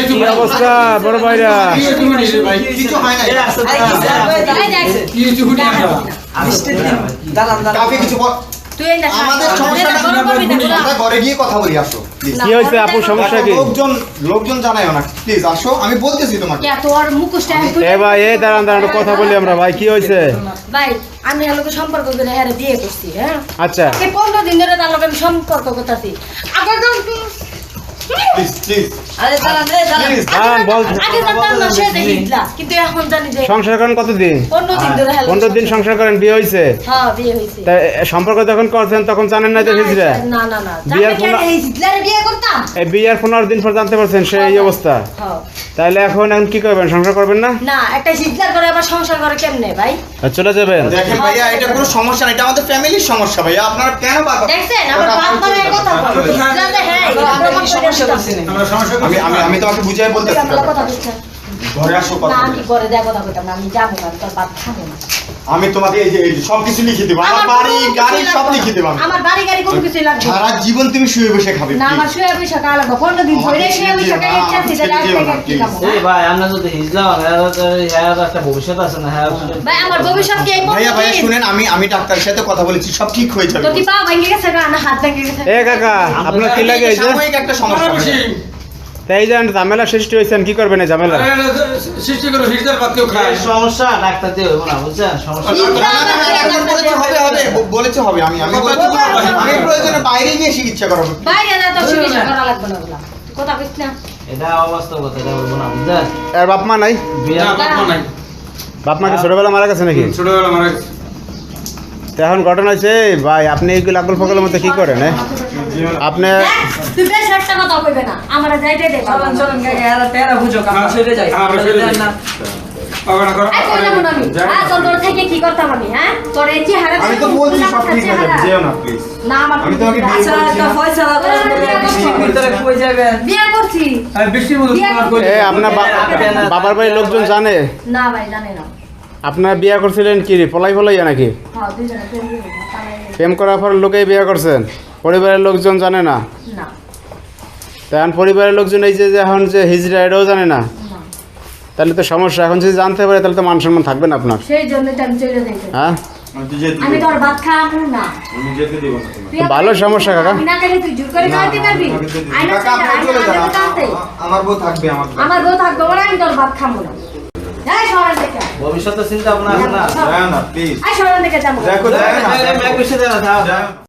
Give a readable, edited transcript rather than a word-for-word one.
কি অবস্থা বড় ভাইরা? কি হয়েছে আপু, সমস্যা কি? লোকজন জানায় না, প্লিজ আসো, আমি বলতেছি তোমাকে। ভাই এই দাঁড়ান দাঁড়ান কথা বলি আমরা। ভাই কি হয়েছে? ভাই আমি এর লগে সম্পর্ক করে হ্যাঁ বিয়ে করছি। হ্যাঁ আচ্ছা, এই 15 দিন ধরে তার লগে আমি সম্পর্ক করতেছি। আগে তো প্লিজ প্লিজ আরে দাঁড়ান বল। আগে জানতাম না সে দেখিলা, কিন্তু এখন জানি যে সংসার করেন কতদিন? 15 দিন ধরে হ্যাঁ 15 দিন সংসার করেন, বিয়ে হয়েছে? হ্যাঁ বিয়ে হইছে। তা সম্পর্ক যখন করছেন তখন জানেন না যে হিজড়া? না না না বিয়ের জানি কেন এই হিজলারে বিয়ে করতাম? এই বিয়ের 15 দিন পর জানতে পারছেন সে এই অবস্থা? হ্যাঁ তাহলে এখন কি করবেন? সংসার করবেন না? না, একটা হিজলার করে আবার সংসার করে কেমনে ভাই? চলে যাবেন? দেখেন ভাইয়া, এটা কোনো সমস্যা না, এটা আমাদের ফ্যামিলির সমস্যা ভাইয়া। আপনারা কেন বারবার দেখছেন আমার বাপ মারে কথা বলে হিজলাতে হ্যাঁ আমরা সমস্যা করতেছি না। আমি তোমাকে বুঝাই বলতেছি। আমরা কথা বলছি ঘরে আসো, কথা না, বলি। আমি করে দেয়া কথা কইতাম না, আমি যাবো না, তোর বাপ খাবো না। আমি তোমাকে এই যে সবকিছু লিখে দেবো, আমার বাড়ি গাড়ি সব লিখে দেবো। আমার বাড়ি গাড়ি কোনো কিছু লাগবে না। সারা জীবন তুমি শুয়ে বসে খাবে। না, আমার শুয়ে বসে খাওয়া লাগবে। 15 দিন ধরে শুয়ে বসে খাই ইচ্ছা আছে যে রাত থেকে কি খাবো? এই ভাই আমরা যদি হিজলা একটা ভবিষ্যৎ আছে না? হ্যাঁ ভাই আমার ভবিষ্যৎ কি এই ভাইয়া ভাইয়া 15 দিন? শুনেন, আমি ডাক্তারের সাথে কথা বলেছি, সব ঠিক হয়ে যাবে। তোর কি পা ভেঙে গেছে না হাত ভেঙে গেছে? এ কাকা, আপনার কি লাগে? এই যে সাময়িক একটা সমস্যা হয়েছে। তাই জান ঝামেলা সৃষ্টি হয়েছেন, কি করবেন এই ঝামেলা? সৃষ্টি করে হিজড়ার পাত কেউ খায়। সমস্যা ডাক্তার দিয়ে হইব না, বুঝছেন? সমস্যা বলেছে হবে, আমি প্রয়োজনে বাইরে গিয়ে চিকিৎসা করাবো। বাইরে না তো চিকিৎসা করা লাগবে না বলা কথা কইছ না। এটা অবাস্তব কথা, এটা হইব না, বুঝছেন? আর বাপ মা নাই? বিয়ে না, বাপ মা নাই। বাপ মা কি ছোটবেলা মারা গেছে নাকি? ছোটবেলা মারা গেছে। তো এখন ঘটনা হচ্ছে ভাই, আপনি এইগুলো আগল ফগলের মতো কি করেন? আপনি তুই বেশ একটা কথা কইবে না, আমারে যাইতে দে। চলন চলন গায়ে এরা তেরা বুঝো কাম ছেড়ে যায় আমরা ছেড়ে যাই। না পাগলা করো। এই কইলাম না আমি হ্যাঁ তোর থেকে কি করতাম আমি? হ্যাঁ তোর এই চেহারা আমি তো বলছি সব ঠিক হয়ে যাবে, যেও না প্লিজ। না আমার আমি তোমাকে বিয়ে আচ্ছা করছি তো না। ফয়সালা করে ভিতরে কই যাবে বিয়ে করছি। আর বৃষ্টির মতো তোমার কই। আপনার বাবার বাড়ির লোকজন জানে না ভাই জানে না। আপনারা বিয়ে করছিলেন কি পলাইয়া নাকি? হ্যাঁ দুইজনে প্রেম করি না, প্রেম করার পর লোকেই বিয়ে করছেন, পরিবারের লোকজন জানে না? না তখন পরিবারের লোকজন এই যে এখন যে হিজড়া এটাও জানে না, না তাহলে তো সমস্যা। এখন যদি জানতে পারে তাহলে তো মান সম্মান থাকবে না আপনার, সেই জন্য তো আমি চলে যাইতে। হ্যাঁ? আমি তোর ভাত খাবো না। আমি যেতে দিব না তোমাকে। ভালো সমস্যা কাকা। আমি না খেলে তুই জোর করে খাওয়াতে পারবি? আইনা কাকা, আপনি চলে যান। খাওয়াতে। আমার বউ থাকবে, আমার বউ থাকবে বলে আমি তোর ভাত খাবো না। যাই শহরের দিকে। ভবিষ্যতের চিন্তা ভাবনা আছে না? না প্লিজ আই শহরের দিকে যাবো। দেখো, দেখো না। এক বিষয় দেয় না,